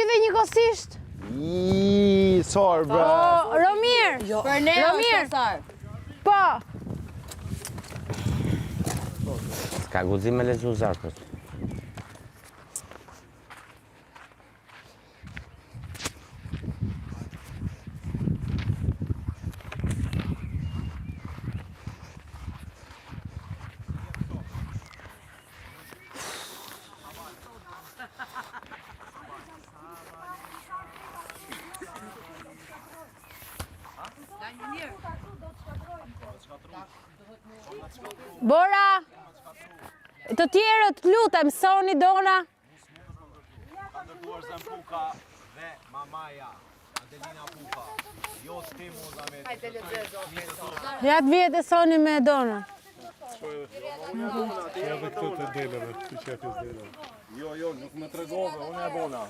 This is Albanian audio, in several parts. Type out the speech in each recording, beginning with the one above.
Gjithë njëkohësisht. Sorë, bra. Romir. Për ne Romir. Po. Ka guzim me lezu zarpët. Bora. Të tjerët, lutem, Soni, Dona. Ka ndërtuar Zampuka dhe Mamaja, Adelina Puka. Jo stimu dhe me... Ja të vjetë e Soni me Dona. Ja dhe këto të deleve, të qepjes deleve. Jo, nuk me tregove, unë e bona.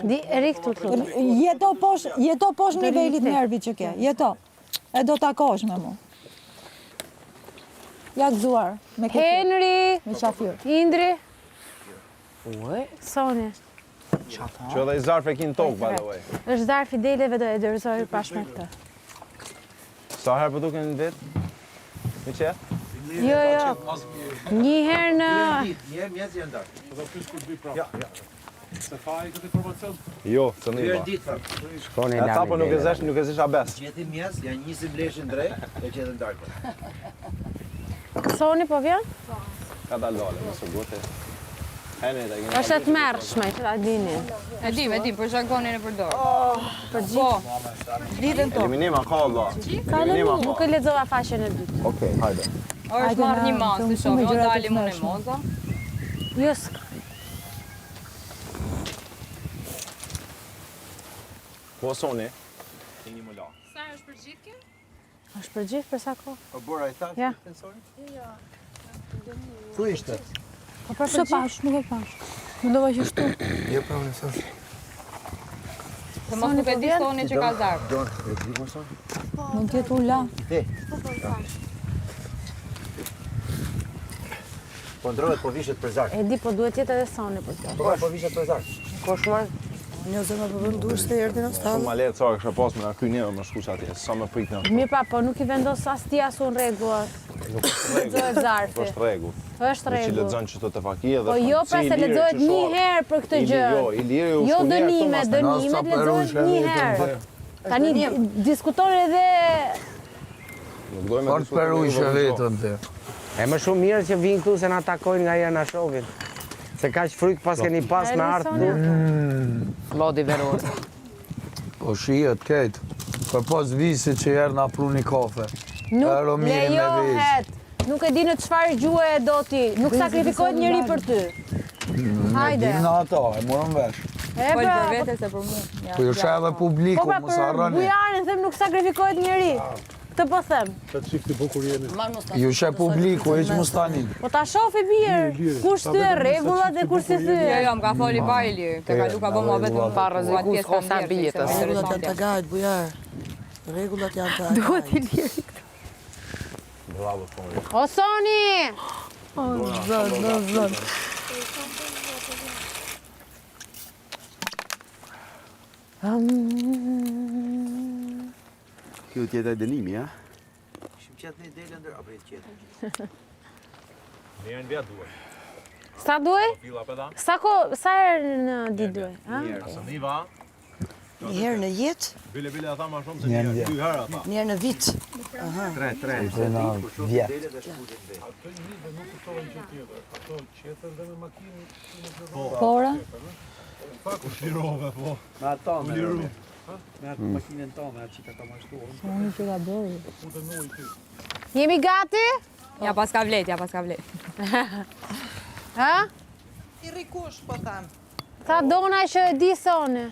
Di, Erik të lutem. Jeto poshtë nivelit nervit që ke, jeto. E do takosh me mu. Ja gëzuar, me këtë. Henry. Me qafyr. Indri. Soni. Që edhe i zarf e kinë tokë, by the way. Është zarfi deleve do e dërëzoj bashkë me këtë. Sa herë për duke në ditë? Mi që? Jo. Një herë në... Një mjesë janë darë. Dhe pysh kur bëj prapë. Ja. Se fa i këtë informacion? Jo, së në i ba. Shkoni E ta po nuk e zesh abes. Gjeti mjesë, janë 20 leshin drejt, e qetën darkë. Soni po vjen? Ka dalë dole, nësë gote. Është e të mërshme, që ta dini. E dim, për zhargonin e përdor. Për gjithë. Ditën to. Eliminima ka, Allah. Ka dhe nuk e lexova faqen e dytë. Okej, hajde. Është marrë një masë, të shohë, o dalim unë e moza. Jo, s'ka. Po, Soni? Një më la. Sa është për gjithë kjo? Është për gjithë, për sa kohë? Po bora i thash, Ja. sensori? Ku ishte? Po për gjithë? Pash, nuk e pash. Më dova që shtu. Jo, pra unë thash. Se mos nuk e di Soni që ka zarë. E di më Soni? Mund t'jetë u la. Po ndrohet po vishet për zarë. E di, po duhet jetë edhe Soni për kjo. Po vishet për zarë. Një zëma për vëndush të erdi në Shumë ma letë, sa kësha pas me nga ky njëve më shkuq atje, sa me prit në. Mi pa, po nuk i vendos as ti as unë rregullat. Lexohet zarfi. Është rregull. Është Që rregull. lexon çdo të fakie dhe... Po jo, pra se lexohet një herë për këtë gjë. Jo, Iliri u Jo shkunia dënimet lexohet një herë. Tani diskuton edhe... Nuk dojmë Fort Perusha vetëm të. E më shumë mirë që vinë këtu se na takojnë nga jena shovin. Se ka që fryk pas keni pas me artë du. Lodi veror. Po shihet kejtë. Për pas visi që jerë na pru një kafe. Nuk Romiri me lejohet. Nuk e di në çfarë gjuhë e do ti. Nuk sakrifikohet njëri për ty. Hajde. Në ato, e morëm vesh. E Po pra, për vete se për mu. Po ju shë edhe publiku, po pra mos për harroni. bujarin them nuk sakrifikohet njëri. Të po them. Që të shifti bukur jeni. Ju shë publiku, e që mos tani. Po ta shofi mirë. Kush thye rregullat dhe kush si thye. Jo, më ka foli pa Ilir. Te ka duka bë mua vetëm pa rrezikus ose bijetës. Rregullat janë të gajt, bujar. Rregullat janë të gajt. Duhet Ilir. Bravo, Soni. O Soni! O, zën. Kjo tjetë e dënimi, ja? Shim qëtë një delë ndër, apo jetë qëtë? Njerën vjetë duhet. Sa duaj? Fila pëda. Sa herë në ditë duaj? Asë niva. Një herë në jetë, Bile ata ma shumë se njerë. 2 herë ata. një herë në vit. Tre. Vjetë. Ato një dhe nuk kuptohen që tjetër. Ato qetër dhe me makinë. Pora? U shirove, po. Me ato, me liru. Me atë makinën tonë, atë që ka mashtuar. Unë që ka bërë. Jemi gati? Ja pas ka vlet. Ha? Ti rikush, po thamë. Tha Dona që e di Soni.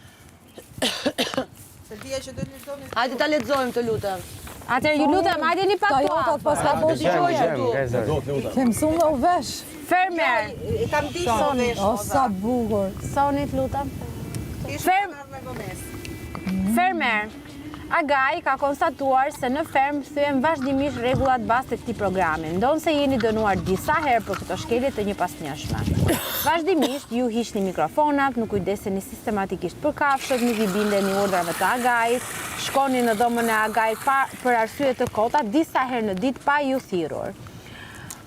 Se dhja që do një zonë... Hajde ta lexojmë të lutem. Atëherë ju lutem, hajde një pak Toyota pas ka po dëgjoj këtu. Ke mësuar nga u vesh. Fermer. I kam di Soni. O sa bukur. Soni të lutem. Fermer. Agai ka konstatuar se në ferm thyen vazhdimisht rregullat bazë të këtij programi, ndonse jeni dënuar disa herë për këto shkelje të njëpasnjëshme. Vazhdimisht ju hiqni mikrofonat, nuk kujdeseni sistematikisht për kafshët, nuk i bindeni ordrave të Agait, shkoni në dhomën e Agait për arsye të kota disa herë në ditë pa ju thirrur.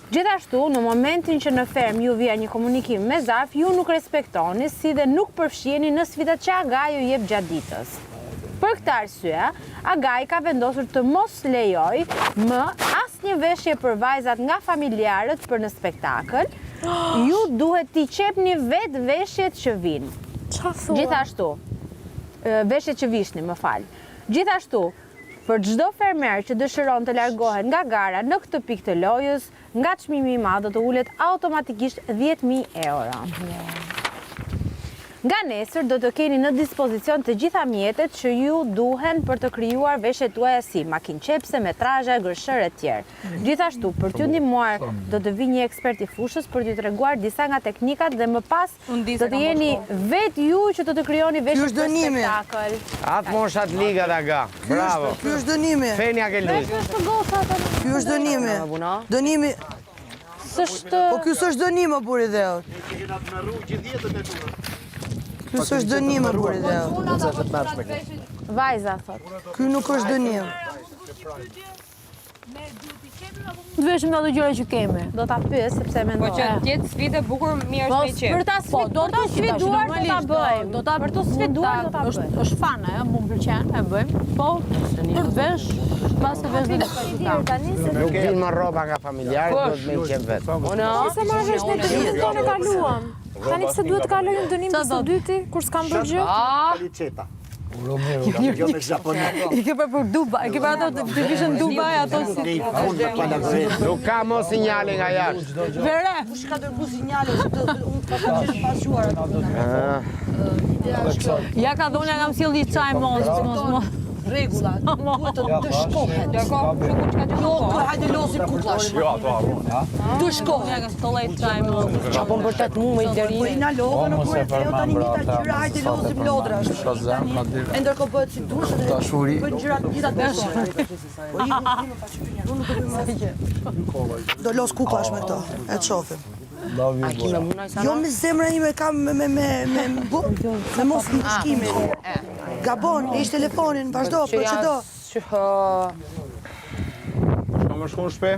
Gjithashtu, në momentin që në ferm ju vija një komunikim me zarf, ju nuk respektoni, si dhe nuk përfshiheni në sfidat që Agai ju jep gjatë ditës. Për këtë arsye, Agai ka vendosur të mos lejoj më asnjë veshje për vajzat nga familjarët për në spektakël. Ju duhet t'i qepni vetë veshjet që vinë. Gjithashtu, veshjet që vishni, më fal. Gjithashtu, për çdo fermer që dëshiron të largohet nga gara në këtë pikë të lojës, nga çmimi i madh do të ulet automatikisht 10.000 euro. Nga nesër do të keni në dispozicion të gjitha mjetet që ju duhen për të krijuar veshjet tuaja si makinë qepse, metrazhe, gërshërë e tjerë. Gjithashtu, për t'ju ndihmuar do të vi një ekspert i fushës për t'ju treguar disa nga teknikat dhe më pas do të jeni vetë ju që do të krijoni veshjet për spektakël. Atë moshat ligat aga. Bravo. Ky është dënimi. Fenja ke luajt. Ky është dënimi. Dënimi. Po ky s'është dënim më buri dhe. Ky s'është dënim më buri dhe. Vajza thot. Ky nuk është dënim. Të veshëm ato gjëra që kemi. Do ta pyes sepse mendoj. Po që tjetë sfidë bukur, mirë është me qep. Për ta sfiduar do ta bëjmë. Për të sfiduar do ta bëjmë. Është fan, mu pëlqen, e bëjmë. Po, për vesh, pas të vesh Nuk vinë më rroba nga familjarët, do të me i qep vetë. Se marrë vesh në dënimin tonë e kaluam. Tani pse duhet të kalojmë në dënim të së dyti, kur s'kam bërë gjë? I ke për Dubai, i ke për ato të vishën Dubai, ato si... Nuk ka mo sinjale nga jashtë. Vere! Kush ka dërgu sinjale që unë të pasquar ato. Ja ka dhonja nga mësjell një çaj mos. Rregulla, duhet të shkohet. Jo, hajde losim kuklash. Jo, ato harron. Të shkohet. Ja ka stollej çaj mos. Qapo më përtet mu me i Po deri. i na lodhë në kurë të tani një ta gjyra, hajde losim lodra. E ndërkohë bëhet si dush dhe bëjnë gjyra të gjitha të do los kuklash me këto, e të shofim. Jo me zemra ime kam me mos në shkimin. Gabon, ish telefonin, vazhdo, për që do. Shka më shku në shpe?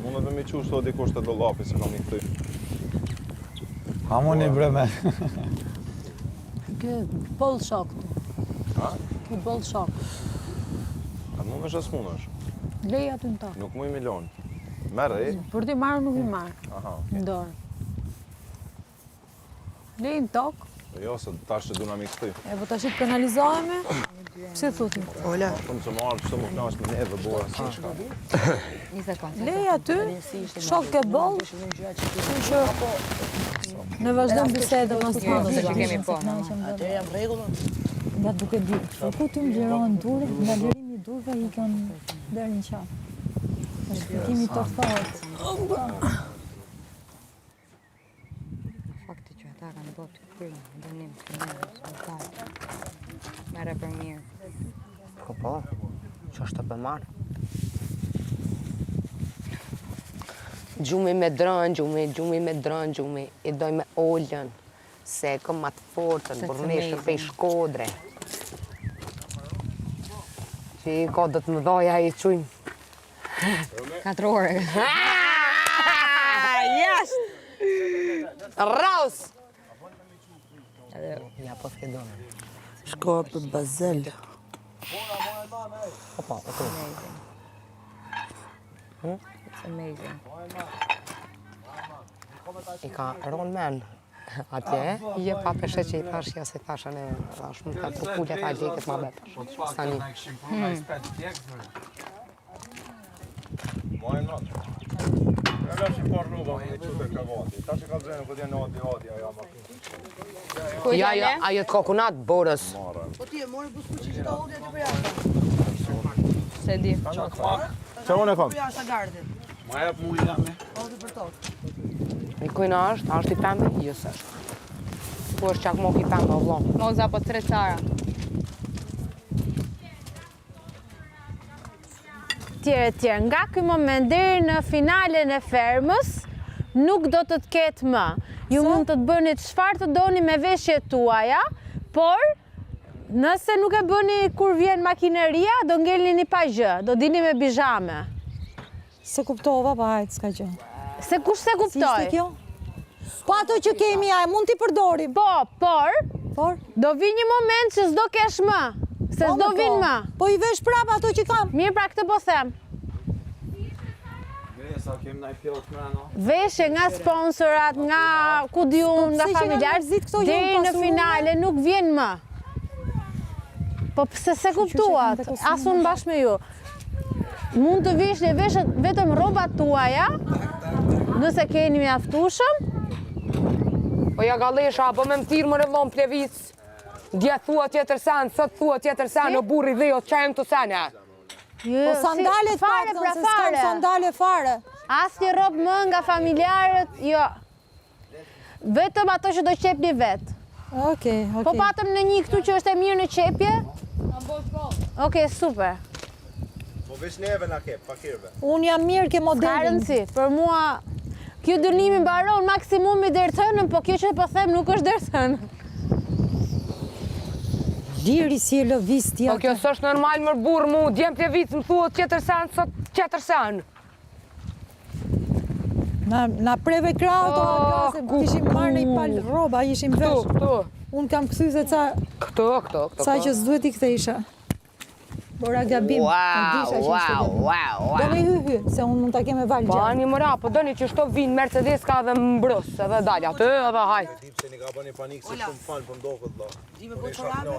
Mune dhe mi qu shto dikush të dollapi se kam i këty. Hamoni breme. Kë boll shok. Ha? Kë boll shok. A mu me shas munesh? Lej aty në tokë. Nuk mu i milion. Merë e? Për ti marrë nuk i marrë. Aha. Në dorë. Lej në tokë. Jo, se tash që du nga mi këty. E po tash të penalizohemi? Pse thotim? Ola. Kom që marrë që të më knash me neve bora si shka. Një sekundë. Lej aty, shok ke boll. Që në vazhdojmë bisedën mas të madhe. Që kemi po. Atë jam rregullën. Nga duke di. Po ku të mblerohen durët, nga lërimi i durëve i kanë deri në qafë. Është shpëtimi të fortë. Fakti që ata kanë bërë të krymë, dënim të mirë, mere për mirë. Po, që është të përmarë. Gjumi me drën, gjumi i doj me ollën, se këm ma të fortën, burneshën pe i Shkodre. Që i ka do të më doja i qujnë. 4 ore. Yes! Raus! Ja, po s'ke donë. Shkoa për Bazel. Opa, oto. It's amazing. I ka ronë men. Atje, i je pa peshe që i thash, ja se thashën e thash, më ka të kulja ta gjeket ma betë. Stani. Mojë natë. E lë që parë rruba, me që të kavati. Ta që ka zhenë, këtë janë ati, aja ma këtu. Ja, ajo të kokunat, borës. Po ti e mori buskuqi që ta hodhja të për jashtë. Se di. Që unë e kam? Për jashtë agardit. Ma jep mu i lame. Hodhë për tokë. I kujna është i pembe? Jo së është. Ku është qak mok i pembe, o vlon. Moza po 3 cara. etj. Nga ky moment deri në finalen e fermës, nuk do të ketë më. Ju mund të bëni çfarë të doni me veshjet tuaja, por nëse nuk e bëni kur vjen makineria, do ngelni pa gjë, do dini me bizhame. Se kuptova, pa hajtë, s'ka gjë. Se kush se Si ishte kuptoj? kjo? Po ato që kemi, a mund t'i përdorim? Po, por, Por? do vi një moment që s'do kesh më, se s'do vinë më. Po i vesh prapa ato që kam. Mirë, pra këtë po them. Sa kem ndaj pjot mrena. Veshje nga sponsorat, nga ku di unë, nga pse që nga familjarët, njerëzit këto janë deri në pasuruar? finale nuk vjen më. Po pse se kuptuat, që kanë as unë bashkë me ju. Mund të vishni vetëm rrobat tuaja, nëse keni mjaftueshëm. Po ja gallesha, po me më thirë më rëllon plevic. Dje thua tjetër sen, sot thua tjetër sen, o burri dhe o qajmë të sene. Po sandalet fare, pak, pra se s'kam fare. sandale fare. Asnjë rrobë më nga familjarët, jo. Vetëm ato që do qepni vetë. Okej. Po patëm në një këtu që është e mirë në qepje? Okej, super. Po veç neve na kep, fakirve. Unë jam mirë ke Ka modelin. rëndësi, për mua kjo dënimi mbaron maksimumi deri të hënën, po kjo që po them nuk është deri të hënën. Liri si e lëviz Po tja. kjo s'është normal mër burë mu, djem plevic më thua tjetër sen, sot tjetër sen. Na preve krau të gazet, kishim marrë në i palë roba, ishim vesh. Këtu. Unë kam këthy se Këtu. ca që s'duhet i kthejsha. Bora gabim. Do me hy, se unë mund ta kem e valë Po gjatë. ani mëra, po doni që shto vinë Mercedes ka dhe mbrës, edhe dalja, aty edhe haj. Dip se një ka bëni panik se shumë falë për mdokët, do. Di me po qorave?